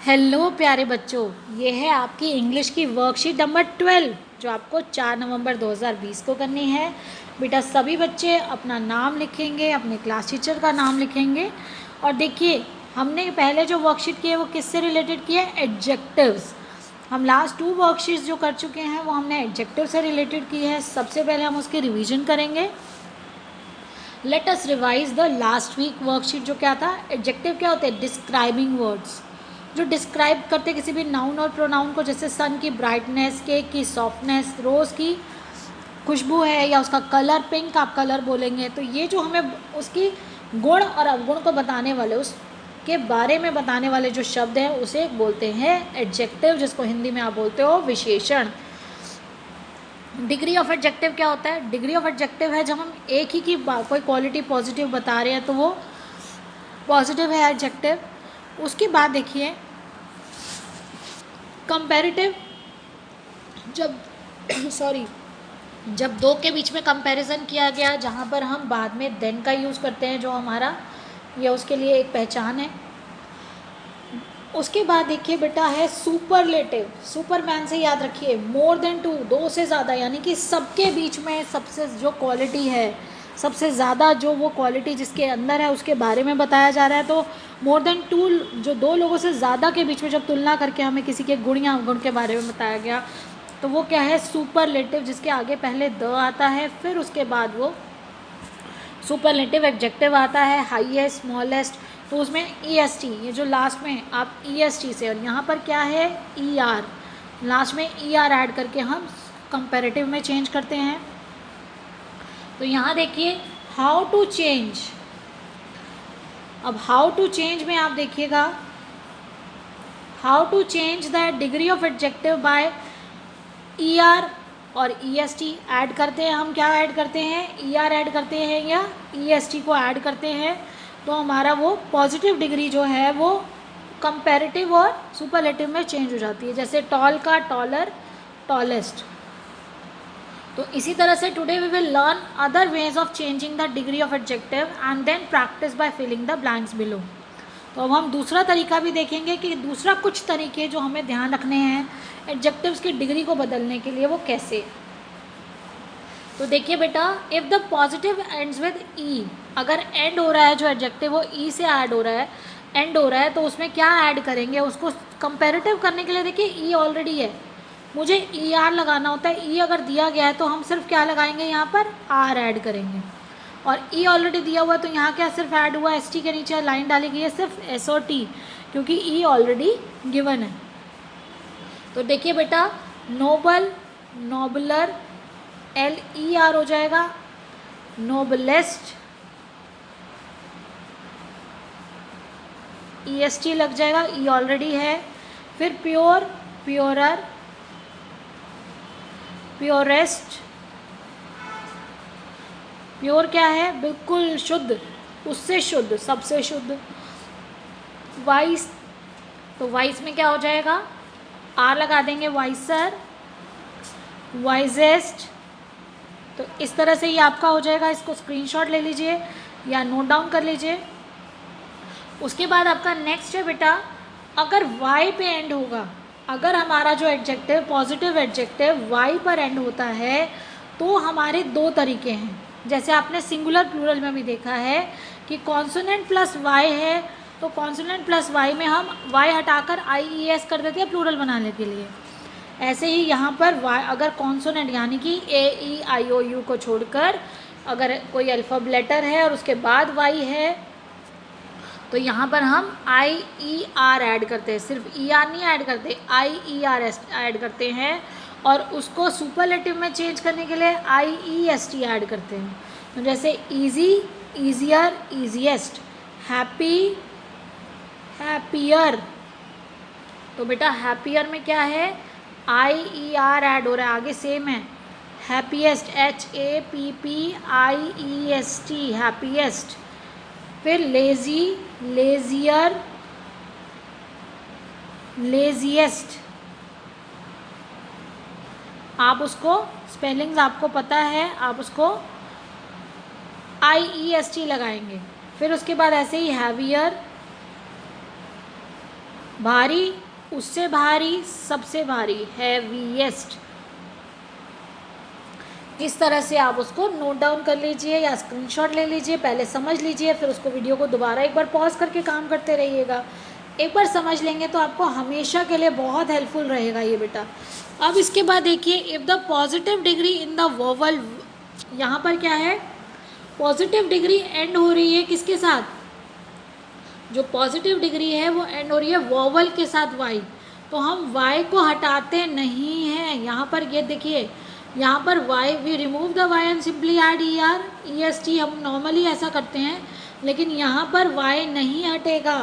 Hello प्यारे बच्चों, ये है आपकी इंग्लिश की वर्कशीट नंबर 12 जो आपको 4 नवंबर 2020 को करनी है। बेटा सभी बच्चे अपना नाम लिखेंगे, अपने क्लास टीचर का नाम लिखेंगे। और देखिए, हमने पहले जो वर्कशीट की है वो किससे रिलेटेड की है? एडजेक्टिव्स। हम लास्ट 2 वर्कशीट्स जो कर चुके हैं वो हमने एडजेक्टिव से रिलेटेड की है। सबसे पहले हम उसकी रिविजन करेंगे। Let us revise the last week worksheet. जो क्या था? एडजेक्टिव क्या होते हैं? डिस्क्राइबिंग वर्ड्स जो डिस्क्राइब करते किसी भी नाउन और प्रोनाउन को, जैसे सन की ब्राइटनेस, केक की सॉफ्टनेस, रोज़ की खुशबू है या उसका कलर, पिंक आप कलर बोलेंगे। तो ये जो हमें उसकी गुण और अवगुण को बताने वाले, उसके बारे में बताने वाले जो शब्द हैं उसे बोलते हैं एडजेक्टिव, जिसको हिंदी में आप बोलते हो विशेषण। डिग्री ऑफ एडजेक्टिव क्या होता है? डिग्री ऑफ एडजेक्टिव है जब हम एक ही की कोई क्वालिटी पॉजिटिव बता रहे हैं तो वो पॉजिटिव है एडजेक्टिव। उसके बाद देखिए कंपैरेटिव, जब जब दो के बीच में कंपैरिजन किया गया, जहाँ पर हम बाद में देन का यूज़ करते हैं जो हमारा या उसके लिए एक पहचान है। उसके बाद देखिए बेटा है सुपरलेटिव। सुपरमैन से याद रखिए, मोर देन टू, दो से ज़्यादा, यानी कि सबके बीच में सबसे जो क्वालिटी है, सबसे ज़्यादा जो वो क्वालिटी जिसके अंदर है उसके बारे में बताया जा रहा है। तो मोर देन टू, जो दो लोगों से ज़्यादा के बीच में जब तुलना करके हमें किसी के गुण या अवगुण के बारे में बताया गया तो वो क्या है? सुपरलेटिव, जिसके आगे पहले द आता है, फिर उसके बाद वो सुपरलेटिव एडजेक्टिव आता है। हाईएस्ट, स्मॉलेस्ट, तो उसमें EST, ये जो लास्ट में आप EST से, और यहाँ पर क्या है? ER, लास्ट में ER ऐड करके हम कंपैरेटिव में चेंज करते हैं। तो यहाँ देखिए हाउ टू चेंज। अब हाउ टू चेंज में आप देखिएगा, how to change the degree of adjective by ER और EST ऐड करते हैं। हम क्या ऐड करते हैं? ER ऐड करते हैं या EST को ऐड करते हैं, तो हमारा वो पॉजिटिव डिग्री जो है वो कंपैरेटिव और सुपरलेटिव में चेंज हो जाती है। जैसे टॉल का टॉलर, टॉलेस्ट। तो इसी तरह से today we will learn other ways of changing the degree of adjective and then practise by filling the blanks below. तो अब हम दूसरा तरीका भी देखेंगे कि दूसरा कुछ तरीके जो हमें ध्यान रखने हैं एडजेक्टिव्स की डिग्री को बदलने के लिए, वो कैसे। तो देखिए बेटा, if the positive ends with E, अगर एंड हो रहा है जो एडजेक्टिव वो ई से ऐड हो रहा है, एंड हो रहा है, तो उसमें क्या ऐड करेंगे? उसको कंपैरेटिव करने के लिए देखिए ई ऑलरेडी है, मुझे ER लगाना होता है। ई अगर दिया गया है तो हम सिर्फ क्या लगाएंगे? यहाँ पर R ऐड करेंगे। और ई ऑलरेडी दिया हुआ है तो यहाँ क्या सिर्फ ऐड हुआ? ST के नीचे लाइन डाली गई है सिर्फ S और T, क्योंकि ई ऑलरेडी गिवन है। तो देखिए बेटा, नोबल, नोबलर, LER हो जाएगा। नोबलेस्ट, EST लग जाएगा, ई ऑलरेडी है। फिर प्योर, प्योरर, प्योरेस्ट। प्योर क्या है? बिल्कुल शुद्ध, उससे शुद्ध, सबसे शुद्ध। वाइस, तो वाइस में क्या हो जाएगा? R लगा देंगे, वाइसर, वाइजेस्ट। तो इस तरह से ये आपका हो जाएगा। इसको स्क्रीनशॉट ले लीजिए या नोट डाउन कर लीजिए। उसके बाद आपका नेक्स्ट है बेटा, अगर Y पे एंड होगा, अगर हमारा जो एडजेक्टिव पॉजिटिव एडजेक्टिव Y पर एंड होता है तो हमारे दो तरीके हैं। जैसे आपने सिंगुलर प्लूरल में भी देखा है कि कॉन्सोनेंट प्लस Y है, तो कॉन्सोनेंट प्लस Y में हम Y हटाकर IES कर देते हैं प्लूरल बनाने के लिए। ऐसे ही यहाँ पर Y, अगर कॉन्सोनेंट यानी कि AEIOU को छोड़कर अगर कोई अल्फ़ाबेट लेटर है और उसके बाद Y है तो यहाँ पर हम IER ऐड करते हैं, सिर्फ ER नहीं ऐड करते, IER ऐड करते हैं। और उसको सुपरलेटिव में चेंज करने के लिए IEST ऐड करते हैं। तो जैसे easy, easier, easiest, happy, happier. तो बेटा हैप्पियर में क्या है? IER ऐड हो रहा है, आगे सेम है। Happiest, HAPPIEST, happiest. फिर लेज़ी, लेजियर, लेजिएस्ट। आप उसको स्पेलिंग्स आपको पता है, आप उसको IEST लगाएंगे। फिर उसके बाद ऐसे ही हैवियर, भारी, उससे भारी, सबसे भारी, हैवीएस्ट। इस तरह से आप उसको नोट डाउन कर लीजिए या स्क्रीनशॉट ले लीजिए, पहले समझ लीजिए, फिर उसको वीडियो को दोबारा एक बार पॉज करके काम करते रहिएगा। एक बार समझ लेंगे तो आपको हमेशा के लिए बहुत हेल्पफुल रहेगा ये बेटा। अब इसके बाद देखिए, if the positive degree in the vowel, यहाँ पर क्या है, पॉजिटिव डिग्री एंड हो रही है किसके साथ, जो पॉजिटिव डिग्री है वो एंड हो रही है वोवल के साथ वाई, तो हम वाई को हटाते नहीं हैं। यहाँ पर ये देखिए, यहाँ पर Y, we remove the Y and simply add E R E S T, हम नॉर्मली ऐसा करते हैं, लेकिन यहाँ पर वाई नहीं हटेगा।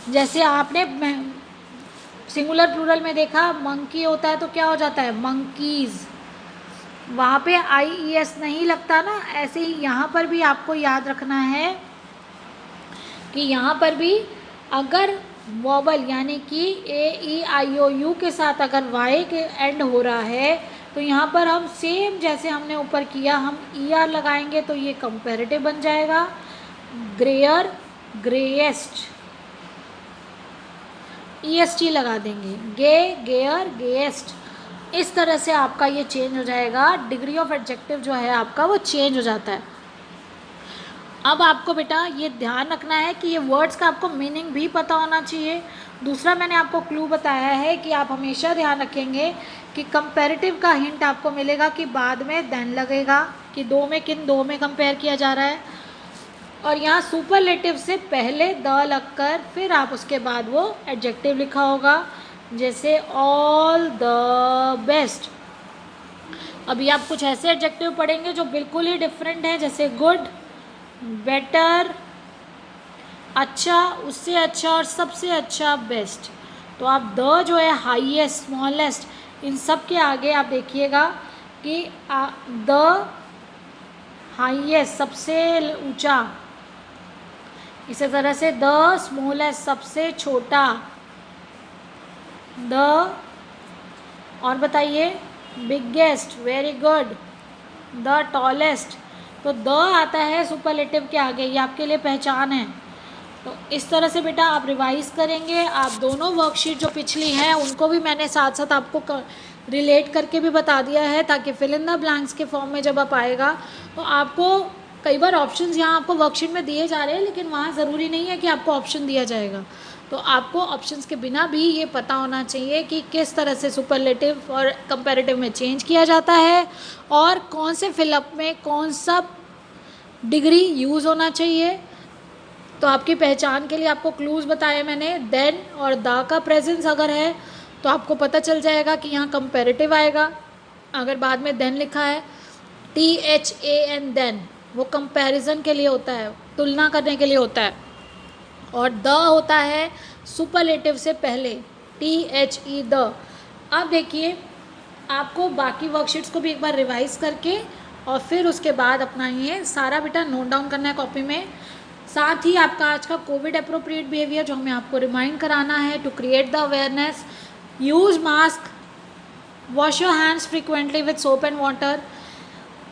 जैसे आपने सिंगुलर प्लूरल में देखा, मंकी होता है तो क्या हो जाता है, मंकीज़, वहाँ पे आई ई एस नहीं लगता ना। ऐसे ही यहाँ पर भी आपको याद रखना है कि यहाँ पर भी अगर वॉवल यानी कि ए ई आई ओ यू के साथ अगर वाई के एंड हो रहा है, तो यहाँ पर हम सेम जैसे हमने ऊपर किया, हम ई आर लगाएंगे तो ये कंपैरेटिव बन जाएगा, ग्रेयर, ग्रेएस्ट, ई एस टी लगा देंगे, गे, गेयर, गेएस्ट। इस तरह से आपका ये चेंज हो जाएगा, डिग्री ऑफ एडजेक्टिव जो है आपका वो चेंज हो जाता है। अब आपको बेटा ये ध्यान रखना है कि ये वर्ड्स का आपको मीनिंग भी पता होना चाहिए। दूसरा मैंने आपको क्लू बताया है कि आप हमेशा ध्यान रखेंगे कि कंपैरेटिव का हिंट आपको मिलेगा कि बाद में देन लगेगा, कि दो में किन दो में कंपेयर किया जा रहा है, और यहाँ सुपरलेटिव से पहले द लगकर फिर आप उसके बाद वो एडजेक्टिव लिखा होगा, जैसे ऑल द बेस्ट। अभी आप कुछ ऐसे एडजेक्टिव पढ़ेंगे जो बिल्कुल ही डिफरेंट हैं, जैसे गुड, बेटर, अच्छा, उससे अच्छा और सबसे अच्छा, बेस्ट। तो आप द जो है हाईएस्ट, स्मॉलेस्ट, इन सब के आगे आप देखिएगा कि द हाईएस्ट सबसे ऊंचा, इसी तरह से द स्मॉलेस्ट सबसे छोटा, द, और बताइए, biggest, very good, the tallest. तो द आता है सुपरलेटिव के आगे, ये आपके लिए पहचान है। तो इस तरह से बेटा आप रिवाइज़ करेंगे। आप दोनों वर्कशीट जो पिछली हैं उनको भी मैंने साथ साथ आपको रिलेट करके भी बता दिया है, ताकि फिल इन द ब्लैंक्स के फॉर्म में जब आप आएगा तो आपको कई बार ऑप्शंस यहाँ आपको वर्कशीट में दिए जा रहे हैं, लेकिन वहाँ ज़रूरी नहीं है कि आपको ऑप्शन दिया जाएगा। तो आपको ऑप्शंस के बिना भी ये पता होना चाहिए कि किस तरह से सुपरलेटिव और कंपैरेटिव में चेंज किया जाता है, और कौन से फिलअप में कौन सा डिग्री यूज़ होना चाहिए। तो आपकी पहचान के लिए आपको क्लूज़ बताए मैंने। देन और द का प्रेजेंस अगर है तो आपको पता चल जाएगा कि यहाँ कंपैरेटिव आएगा। अगर बाद में देन लिखा है, T H A N, then, वो कंपैरिजन के लिए होता है, तुलना करने के लिए होता है। और द होता है सुपरलेटिव से पहले, टी एच ई, द। अब देखिए, आपको बाकी वर्कशीट्स को भी एक बार रिवाइज़ करके और फिर उसके बाद अपना ये सारा बेटा नोट डाउन करना है कॉपी में। साथ ही आपका आज का कोविड अप्रोप्रिएट बिहेवियर जो हमें आपको रिमाइंड कराना है, to create the awareness, use mask, wash your hands frequently with soap and water.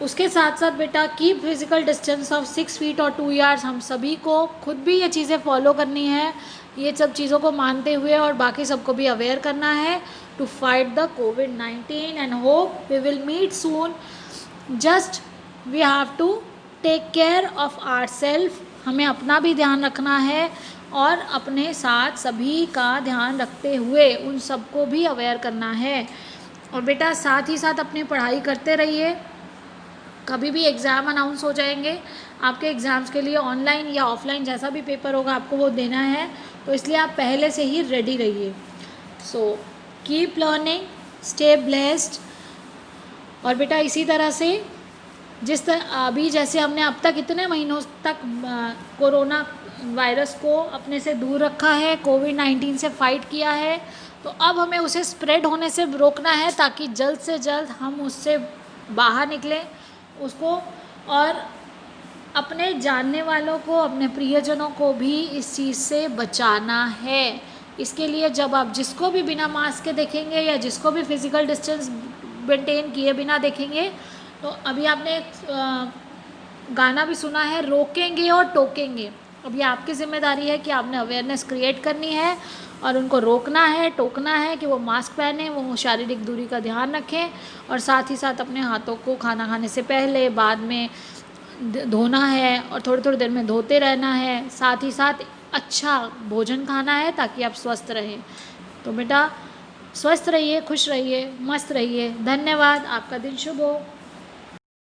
उसके साथ साथ बेटा keep physical distance of 6 feet और 2 yards। हम सभी को खुद भी ये चीज़ें फॉलो करनी है, ये सब चीज़ों को मानते हुए, और बाकी सबको भी अवेयर करना है to fight the COVID-19 and hope we will meet soon. Just we have to take care of our self. हमें अपना भी ध्यान रखना है और अपने साथ सभी का ध्यान रखते हुए उन सबको भी अवेयर करना है। और बेटा साथ ही साथ अपनी पढ़ाई करते रहिए। कभी भी एग्ज़ाम अनाउंस हो जाएंगे, आपके एग्ज़ाम्स के लिए ऑनलाइन या ऑफलाइन जैसा भी पेपर होगा आपको वो देना है, तो इसलिए आप पहले से ही रेडी रहिए। So keep learning, stay blessed. और बेटा इसी तरह से जिस तरह अभी जैसे हमने अब तक इतने महीनों तक कोरोना वायरस को अपने से दूर रखा है, COVID-19 से फाइट किया है, तो अब हमें उसे स्प्रेड होने से रोकना है, ताकि जल्द से जल्द हम उससे बाहर निकलें उसको, और अपने जानने वालों को, अपने प्रियजनों को भी इस चीज़ से बचाना है। इसके लिए जब आप जिसको भी बिना मास्क के देखेंगे या जिसको भी फिज़िकल डिस्टेंस मेंटेन किए बिना देखेंगे, तो अभी आपने गाना भी सुना है, रोकेंगे और टोकेंगे। अब ये आपकी ज़िम्मेदारी है कि आपने अवेयरनेस क्रिएट करनी है और उनको रोकना है, टोकना है कि वो मास्क पहने, वो शारीरिक दूरी का ध्यान रखें और साथ ही साथ अपने हाथों को खाना खाने से पहले, बाद में धोना है और थोड़ी थोड़ी देर में धोते रहना है। साथ ही साथ अच्छा भोजन खाना है ताकि आप स्वस्थ रहें। तो बेटा स्वस्थ रहिए, खुश रहिए, मस्त रहिए। धन्यवाद। आपका दिन शुभ हो।